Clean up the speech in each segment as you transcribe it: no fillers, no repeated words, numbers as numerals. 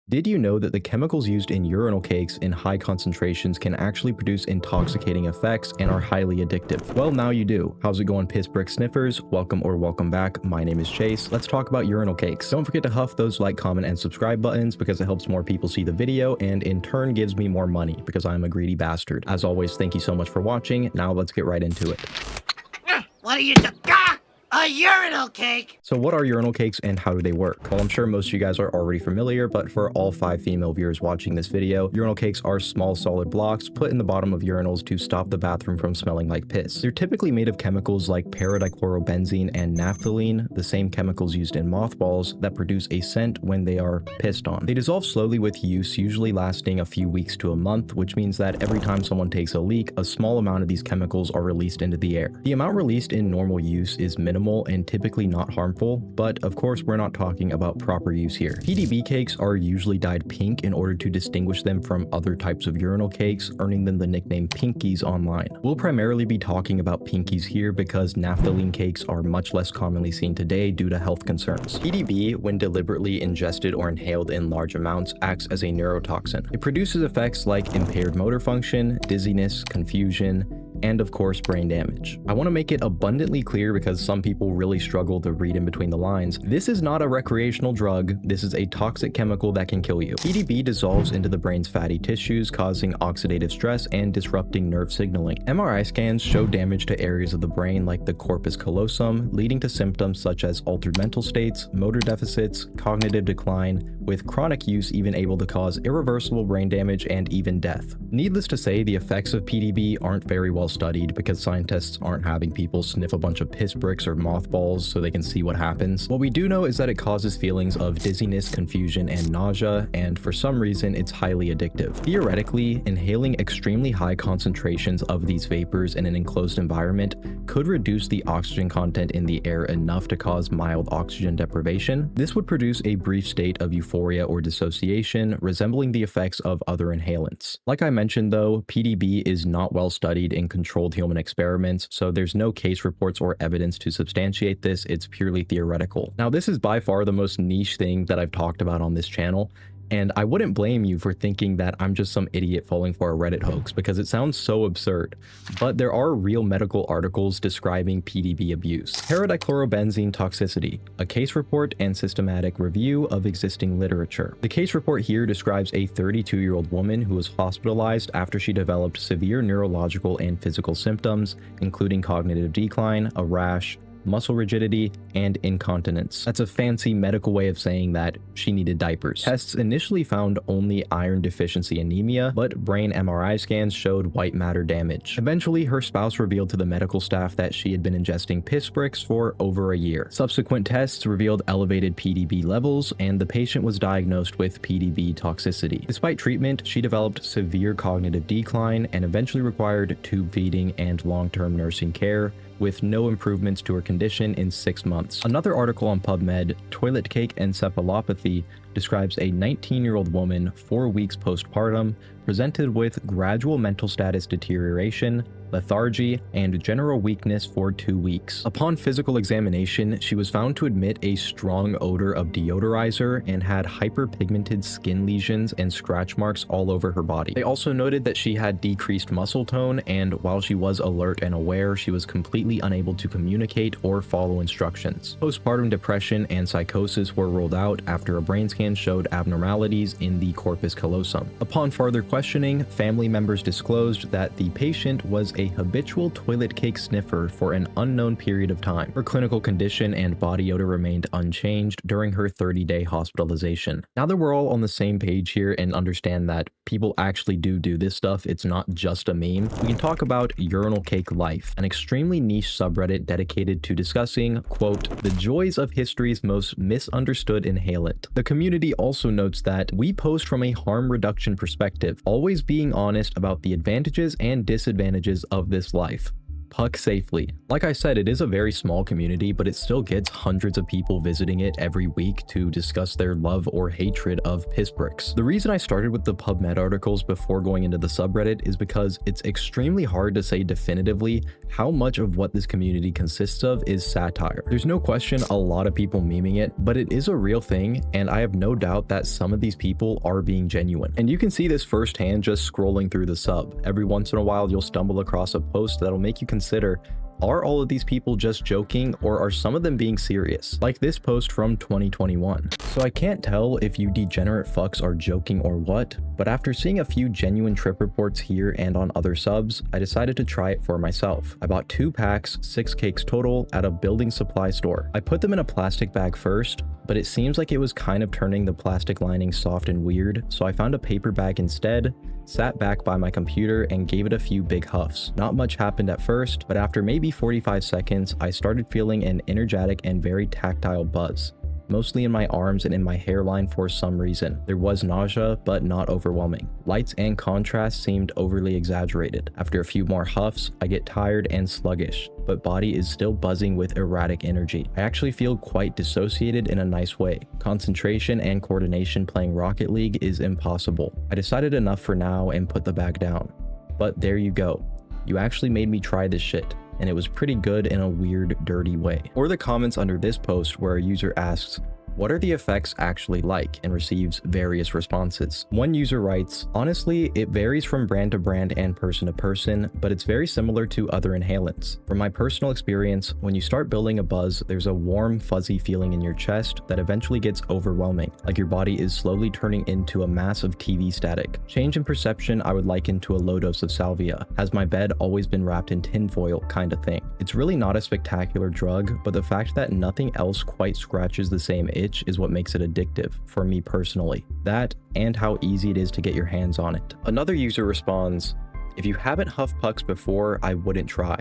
Did you know that the chemicals used in urinal cakes in high concentrations can actually produce intoxicating effects and are highly addictive? Well, now you do. How's it going, piss brick sniffers? Welcome back. My name is Chase. Let's talk about urinal cakes. Don't forget to huff those like, comment, and subscribe buttons because it helps more people see the video and in turn gives me more money because I'm a greedy bastard. As always, thank you so much for watching. Now let's get right into it. What are you doing? A urinal cake! So what are urinal cakes and how do they work? Well, I'm sure most of you guys are already familiar, but for all 5 female viewers watching this video, urinal cakes are small solid blocks put in the bottom of urinals to stop the bathroom from smelling like piss. They're typically made of chemicals like paradichlorobenzene and naphthalene, the same chemicals used in mothballs that produce a scent when they are pissed on. They dissolve slowly with use, usually lasting a few weeks to a month, which means that every time someone takes a leak, a small amount of these chemicals are released into the air. The amount released in normal use is minimal and typically not harmful, but of course we're not talking about proper use here. PDB cakes are usually dyed pink in order to distinguish them from other types of urinal cakes, earning them the nickname pinkies online. We'll primarily be talking about pinkies here because naphthalene cakes are much less commonly seen today due to health concerns. PDB, when deliberately ingested or inhaled in large amounts, acts as a neurotoxin. It produces effects like impaired motor function, dizziness, confusion, and of course brain damage. I want to make it abundantly clear because some people really struggle to read in between the lines. This is not a recreational drug, this is a toxic chemical that can kill you. PDB dissolves into the brain's fatty tissues, causing oxidative stress and disrupting nerve signaling. MRI scans show damage to areas of the brain like the corpus callosum, leading to symptoms such as altered mental states, motor deficits, cognitive decline, with chronic use even able to cause irreversible brain damage and even death. Needless to say, the effects of PDB aren't very well studied because scientists aren't having people sniff a bunch of piss bricks or mothballs so they can see what happens. What we do know is that it causes feelings of dizziness, confusion, and nausea, and for some reason it's highly addictive. Theoretically, inhaling extremely high concentrations of these vapors in an enclosed environment could reduce the oxygen content in the air enough to cause mild oxygen deprivation. This would produce a brief state of euphoria or dissociation, resembling the effects of other inhalants. Like I mentioned though, PDB is not well studied in controlled human experiments, so there's no case reports or evidence to substantiate this. It's purely theoretical. Now, this is by far the most niche thing that I've talked about on this channel, and I wouldn't blame you for thinking that I'm just some idiot falling for a Reddit hoax because it sounds so absurd. But there are real medical articles describing PDB abuse. Paradichlorobenzene toxicity, a case report and systematic review of existing literature. The case report here describes a 32-year-old woman who was hospitalized after she developed severe neurological and physical symptoms, including cognitive decline, a rash, muscle rigidity, and incontinence. That's a fancy medical way of saying that she needed diapers. Tests initially found only iron deficiency anemia, but brain MRI scans showed white matter damage. Eventually, her spouse revealed to the medical staff that she had been ingesting piss bricks for over a year. Subsequent tests revealed elevated PDB levels, and the patient was diagnosed with PDB toxicity. Despite treatment, she developed severe cognitive decline and eventually required tube feeding and long-term nursing care, with no improvements to her condition in 6 months. Another article on PubMed, Toilet Cake Encephalopathy, describes a 19-year-old woman 4 weeks postpartum presented with gradual mental status deterioration, lethargy, and general weakness for 2 weeks. Upon physical examination, she was found to emit a strong odor of deodorizer and had hyperpigmented skin lesions and scratch marks all over her body. They also noted that she had decreased muscle tone, and while she was alert and aware, she was completely unable to communicate or follow instructions. Postpartum depression and psychosis were ruled out after a brain scan showed abnormalities in the corpus callosum. Upon further questioning, family members disclosed that the patient was a habitual toilet cake sniffer for an unknown period of time. Her clinical condition and body odor remained unchanged during her 30-day hospitalization. Now that we're all on the same page here and understand that people actually do this stuff, it's not just a meme, we can talk about Urinalcakelife, an extremely niche subreddit dedicated to discussing, quote, the joys of history's most misunderstood inhalant. The community also notes that we post from a harm reduction perspective, always being honest about the advantages and disadvantages of this life. Puck safely. Like I said, it is a very small community, but it still gets hundreds of people visiting it every week to discuss their love or hatred of piss bricks. The reason I started with the PubMed articles before going into the subreddit is because it's extremely hard to say definitively how much of what this community consists of is satire. There's no question a lot of people memeing it, but it is a real thing, and I have no doubt that some of these people are being genuine. And you can see this firsthand just scrolling through the sub. Every once in a while, you'll stumble across a post that'll make you consider, are all of these people just joking, or are some of them being serious? Like this post from 2021. So I can't tell if you degenerate fucks are joking or what, but after seeing a few genuine trip reports here and on other subs, I decided to try it for myself. I bought 2 packs, 6 cakes total, at a building supply store. I put them in a plastic bag first, but it seems like it was kind of turning the plastic lining soft and weird, so I found a paper bag instead, sat back by my computer, and gave it a few big huffs. Not much happened at first, but after maybe 45 seconds, I started feeling an energetic and very tactile buzz, mostly in my arms and in my hairline for some reason. There was nausea, but not overwhelming. Lights and contrast seemed overly exaggerated. After a few more huffs, I get tired and sluggish, but body is still buzzing with erratic energy. I actually feel quite dissociated in a nice way. Concentration and coordination playing Rocket League is impossible. I decided enough for now and put the bag down. But there you go. You actually made me try this shit, and it was pretty good in a weird, dirty way. Or the comments under this post where a user asks, what are the effects actually like, and receives various responses. One user writes, honestly, it varies from brand to brand and person to person, but it's very similar to other inhalants. From my personal experience, when you start building a buzz, there's a warm, fuzzy feeling in your chest that eventually gets overwhelming, like your body is slowly turning into a mass of TV static. Change in perception I would liken to a low dose of salvia. Has my bed always been wrapped in tinfoil kind of thing. It's really not a spectacular drug, but the fact that nothing else quite scratches the same itch is what makes it addictive, for me personally. That, and how easy it is to get your hands on it. Another user responds, if you haven't huffed pucks before, I wouldn't try.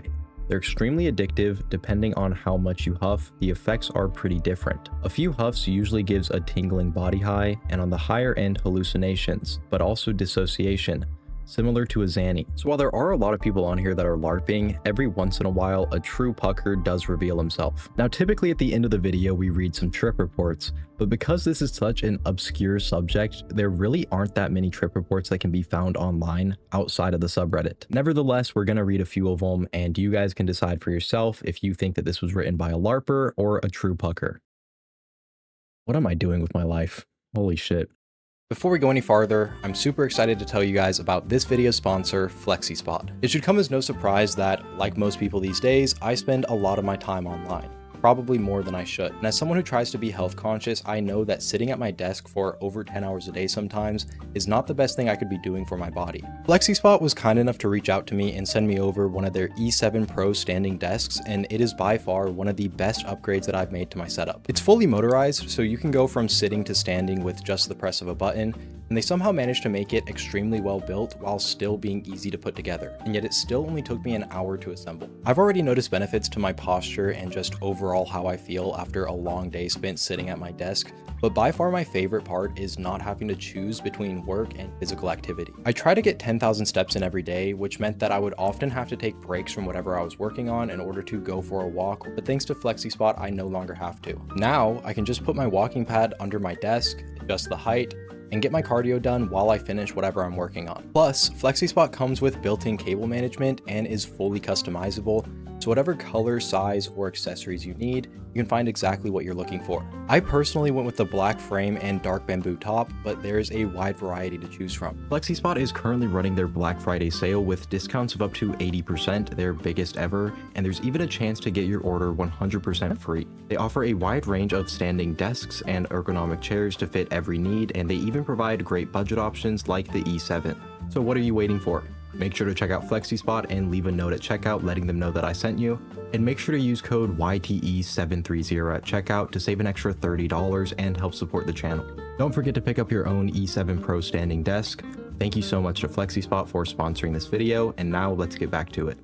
They're extremely addictive. Depending on how much you huff, the effects are pretty different. A few huffs usually gives a tingling body high, and on the higher end hallucinations, but also dissociation, similar to a Xanny. So while there are a lot of people on here that are LARPing, every once in a while a true pucker does reveal himself. Now typically at the end of the video we read some trip reports, but because this is such an obscure subject, there really aren't that many trip reports that can be found online outside of the subreddit. Nevertheless, we're gonna read a few of them, and you guys can decide for yourself if you think that this was written by a LARPer or a true pucker. What am I doing with my life? Holy shit. Before we go any farther, I'm super excited to tell you guys about this video's sponsor, FlexiSpot. It should come as no surprise that, like most people these days, I spend a lot of my time online. Probably more than I should. And as someone who tries to be health conscious, I know that sitting at my desk for over 10 hours a day sometimes is not the best thing I could be doing for my body. FlexiSpot was kind enough to reach out to me and send me over one of their E7 Pro standing desks, and it is by far one of the best upgrades that I've made to my setup. It's fully motorized, so you can go from sitting to standing with just the press of a button, and they somehow managed to make it extremely well built while still being easy to put together, and yet it still only took me an hour to assemble. I've already noticed benefits to my posture and just overall how I feel after a long day spent sitting at my desk, but by far my favorite part is not having to choose between work and physical activity. I try to get 10,000 steps in every day, which meant that I would often have to take breaks from whatever I was working on in order to go for a walk, but thanks to FlexiSpot, I no longer have to. Now, I can just put my walking pad under my desk, adjust the height, and get my cardio done while I finish whatever I'm working on. Plus, FlexiSpot comes with built-in cable management and is fully customizable, so whatever color, size, or accessories you need, you can find exactly what you're looking for. I personally went with the black frame and dark bamboo top, but there's a wide variety to choose from. FlexiSpot is currently running their Black Friday sale with discounts of up to 80%, their biggest ever, and there's even a chance to get your order 100% free. They offer a wide range of standing desks and ergonomic chairs to fit every need, and they even provide great budget options like the E7. So what are you waiting for? Make sure to check out FlexiSpot and leave a note at checkout letting them know that I sent you. And make sure to use code YTE730 at checkout to save an extra $30 and help support the channel. Don't forget to pick up your own E7 Pro standing desk. Thank you so much to FlexiSpot for sponsoring this video, and now let's get back to it.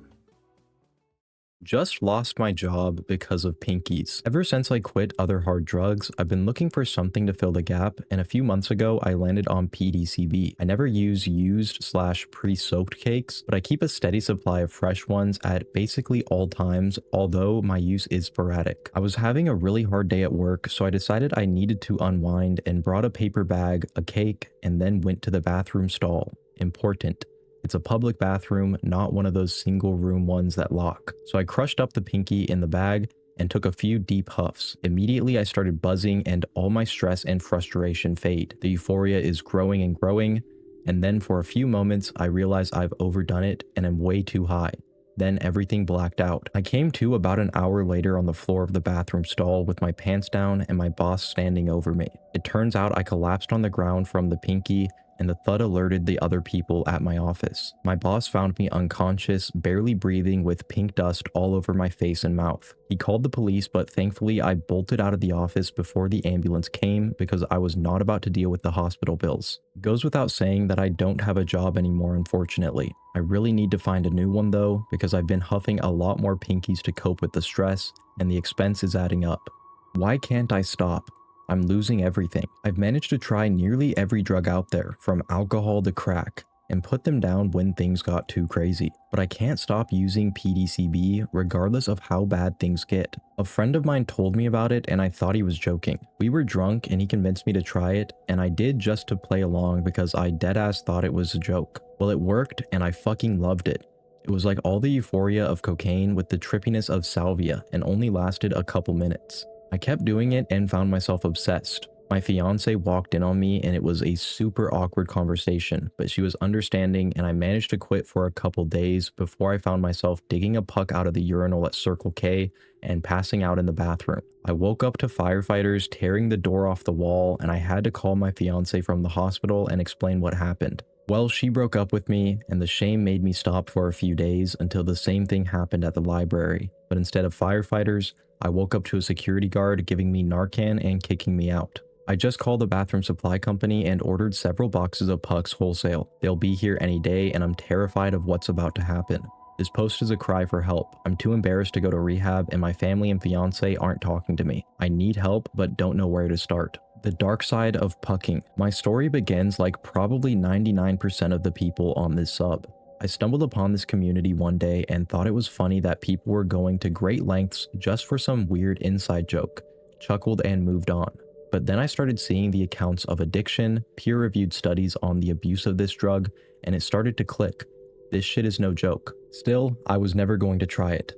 Just lost my job because of pinkies. Ever since I quit other hard drugs, I've been looking for something to fill the gap, and a few months ago, I landed on PDCB. I never use used/slash pre-soaked cakes, but I keep a steady supply of fresh ones at basically all times, although my use is sporadic. I was having a really hard day at work, so I decided I needed to unwind and brought a paper bag, a cake, and then went to the bathroom stall. Important. It's a public bathroom, not one of those single room ones that lock. So I crushed up the pinky in the bag and took a few deep huffs. Immediately I started buzzing and all my stress and frustration fade. The euphoria is growing and growing, and then for a few moments I realize I've overdone it and am way too high. Then everything blacked out. I came to about an hour later on the floor of the bathroom stall with my pants down and my boss standing over me. It turns out I collapsed on the ground from the pinky, and the thud alerted the other people at my office. My boss found me unconscious, barely breathing with pink dust all over my face and mouth. He called the police, but thankfully I bolted out of the office before the ambulance came because I was not about to deal with the hospital bills. It goes without saying that I don't have a job anymore, unfortunately. I really need to find a new one though, because I've been huffing a lot more pinkies to cope with the stress, and the expense is adding up. Why can't I stop? I'm losing everything. I've managed to try nearly every drug out there, from alcohol to crack, and put them down when things got too crazy. But I can't stop using PDCB regardless of how bad things get. A friend of mine told me about it and I thought he was joking. We were drunk and he convinced me to try it, and I did just to play along because I deadass thought it was a joke. Well, it worked and I fucking loved it. It was like all the euphoria of cocaine with the trippiness of salvia and only lasted a couple minutes. I kept doing it and found myself obsessed. My fiance walked in on me and it was a super awkward conversation, but she was understanding and I managed to quit for a couple days before I found myself digging a puck out of the urinal at Circle K and passing out in the bathroom. I woke up to firefighters tearing the door off the wall, and I had to call my fiance from the hospital and explain what happened. Well, she broke up with me, and the shame made me stop for a few days until the same thing happened at the library. But instead of firefighters, I woke up to a security guard giving me Narcan and kicking me out. I just called the bathroom supply company and ordered several boxes of pucks wholesale. They'll be here any day, and I'm terrified of what's about to happen. This post is a cry for help. I'm too embarrassed to go to rehab, and my family and fiance aren't talking to me. I need help, but don't know where to start. The dark side of pucking. My story begins like probably 99% of the people on this sub. I stumbled upon this community one day and thought it was funny that people were going to great lengths just for some weird inside joke, chuckled and moved on. But then I started seeing the accounts of addiction, peer-reviewed studies on the abuse of this drug, and it started to click. This shit is no joke. Still, I was never going to try it.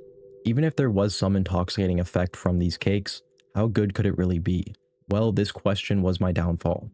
Even if there was some intoxicating effect from these cakes, how good could it really be? Well, this question was my downfall.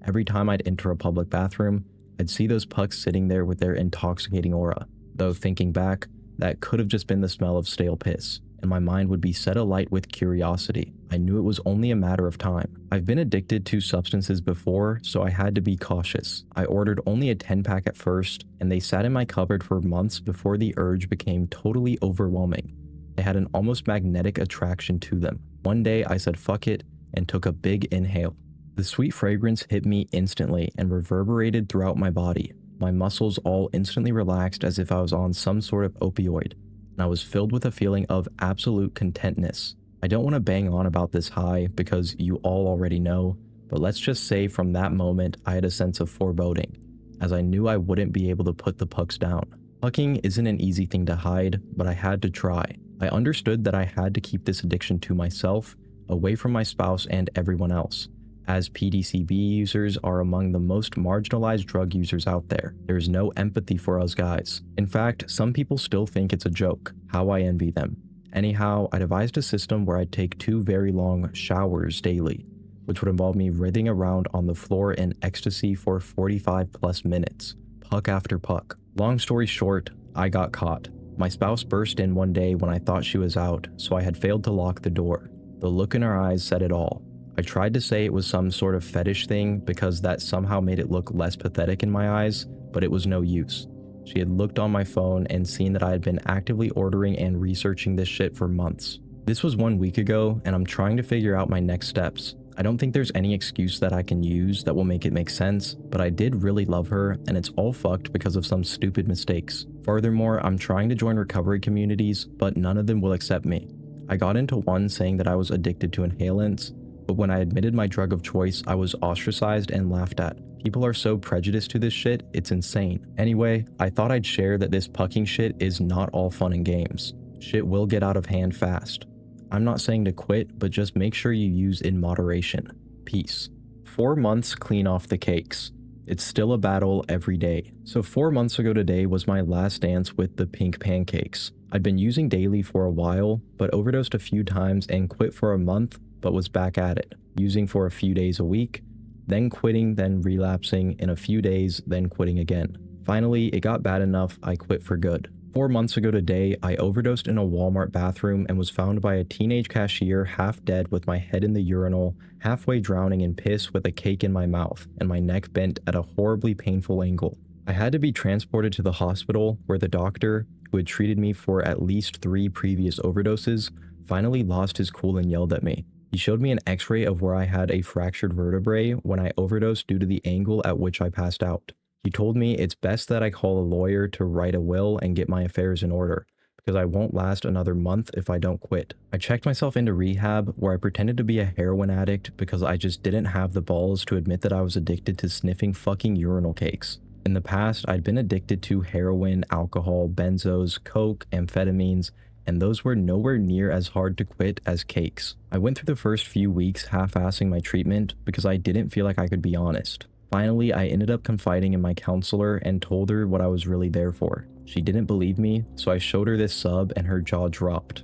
Every time I'd enter a public bathroom, I'd see those pucks sitting there with their intoxicating aura. Though thinking back, that could have just been the smell of stale piss, and my mind would be set alight with curiosity. I knew it was only a matter of time. I've been addicted to substances before, so I had to be cautious. I ordered only a 10-pack at first, and they sat in my cupboard for months before the urge became totally overwhelming. I had an almost magnetic attraction to them. One day I said fuck it and took a big inhale. The sweet fragrance hit me instantly and reverberated throughout my body. My muscles all instantly relaxed as if I was on some sort of opioid, and I was filled with a feeling of absolute contentness. I don't want to bang on about this high because you all already know, but let's just say from that moment I had a sense of foreboding, as I knew I wouldn't be able to put the pucks down. Pucking isn't an easy thing to hide, but I had to try. I understood that I had to keep this addiction to myself, away from my spouse and everyone else, as PDCB users are among the most marginalized drug users out there. There's no empathy for us guys. In fact, some people still think it's a joke. How I envy them. Anyhow, I devised a system where I'd take 2 very long showers daily, which would involve me writhing around on the floor in ecstasy for 45 plus minutes, puck after puck. Long story short, I got caught. My spouse burst in one day when I thought she was out, so I had failed to lock the door. The look in her eyes said it all. I tried to say it was some sort of fetish thing because that somehow made it look less pathetic in my eyes, but it was no use. She had looked on my phone and seen that I had been actively ordering and researching this shit for months. This was 1 week ago, and I'm trying to figure out my next steps. I don't think there's any excuse that I can use that will make it make sense, but I did really love her, and it's all fucked because of some stupid mistakes. Furthermore, I'm trying to join recovery communities, but none of them will accept me. I got into one saying that I was addicted to inhalants, but when I admitted my drug of choice, I was ostracized and laughed at. People are so prejudiced to this shit, it's insane. Anyway, I thought I'd share that this pucking shit is not all fun and games. Shit will get out of hand fast. I'm not saying to quit, but just make sure you use in moderation. Peace. 4 months clean off the cakes. It's still a battle every day. So 4 months ago today was my last dance with the pink pancakes. I'd been using daily for a while, but overdosed a few times and quit for a month, but was back at it, using for a few days a week, then quitting, then relapsing in a few days, then quitting again. Finally, it got bad enough I quit for good. 4 months ago today, I overdosed in a Walmart bathroom and was found by a teenage cashier half dead with my head in the urinal, halfway drowning in piss with a cake in my mouth, and my neck bent at a horribly painful angle. I had to be transported to the hospital where the doctor, who had treated me for at least 3 previous overdoses, finally lost his cool and yelled at me. He showed me an x-ray of where I had a fractured vertebrae when I overdosed due to the angle at which I passed out. He told me it's best that I call a lawyer to write a will and get my affairs in order, because I won't last another month if I don't quit. I checked myself into rehab where I pretended to be a heroin addict because I just didn't have the balls to admit that I was addicted to sniffing fucking urinal cakes. In the past, I'd been addicted to heroin, alcohol, benzos, coke, amphetamines, and those were nowhere near as hard to quit as cakes. I went through the first few weeks half-assing my treatment because I didn't feel like I could be honest. Finally, I ended up confiding in my counselor and told her what I was really there for. She didn't believe me, so I showed her this sub and her jaw dropped.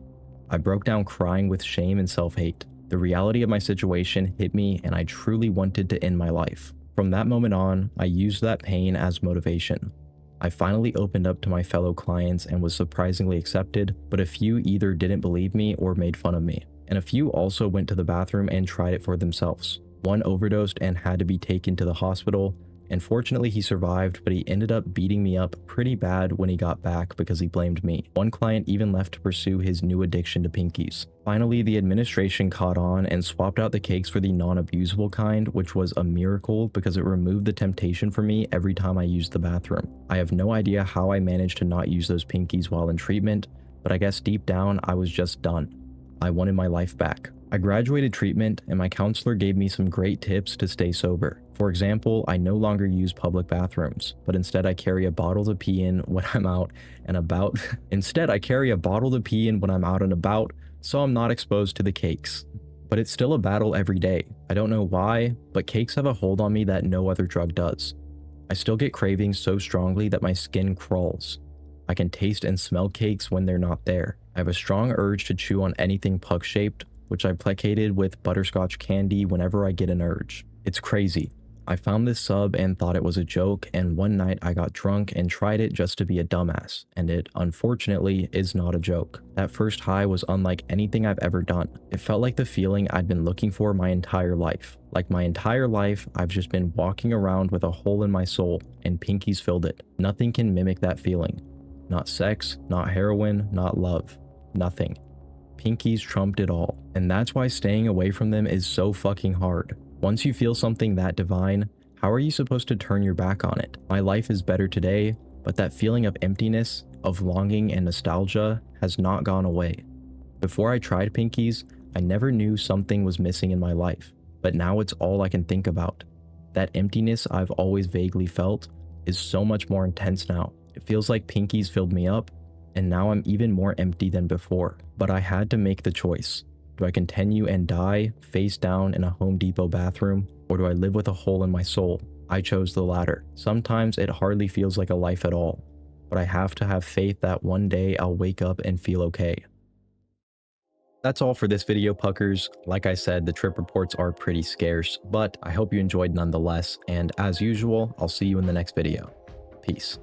I broke down crying with shame and self-hate. The reality of my situation hit me and I truly wanted to end my life. From that moment on, I used that pain as motivation. I finally opened up to my fellow clients and was surprisingly accepted, but a few either didn't believe me or made fun of me. And a few also went to the bathroom and tried it for themselves. One overdosed and had to be taken to the hospital, and fortunately he survived, but he ended up beating me up pretty bad when he got back because he blamed me. One client even left to pursue his new addiction to pinkies. Finally, the administration caught on and swapped out the cakes for the non-abusable kind, which was a miracle because it removed the temptation for me every time I used the bathroom. I have no idea how I managed to not use those pinkies while in treatment, but I guess deep down I was just done. I wanted my life back. I graduated treatment and my counselor gave me some great tips to stay sober. For example, I no longer use public bathrooms, but instead I carry a bottle to pee in when I'm out and about. So I'm not exposed to the cakes. But it's still a battle every day. I don't know why, but cakes have a hold on me that no other drug does. I still get cravings so strongly that my skin crawls. I can taste and smell cakes when they're not there. I have a strong urge to chew on anything puck-shaped, which I placated with butterscotch candy whenever I get an urge. It's crazy. I found this sub and thought it was a joke, and one night I got drunk and tried it just to be a dumbass, and it, unfortunately, is not a joke. That first high was unlike anything I've ever done. It felt like the feeling I'd been looking for my entire life. Like my entire life, I've just been walking around with a hole in my soul, and pinkies filled it. Nothing can mimic that feeling. Not sex, not heroin, not love. Nothing. Pinkies trumped it all, and that's why staying away from them is so fucking hard. Once you feel something that divine, how are you supposed to turn your back on it? My life is better today, but that feeling of emptiness, of longing and nostalgia has not gone away. Before I tried pinkies, I never knew something was missing in my life, but now it's all I can think about. That emptiness I've always vaguely felt is so much more intense now. It feels like pinkies filled me up, and now I'm even more empty than before. But I had to make the choice. Do I continue and die face down in a Home Depot bathroom, or do I live with a hole in my soul? I chose the latter. Sometimes it hardly feels like a life at all, but I have to have faith that one day I'll wake up and feel okay. That's all for this video, puckers. Like I said, the trip reports are pretty scarce, but I hope you enjoyed nonetheless, and as usual, I'll see you in the next video. Peace.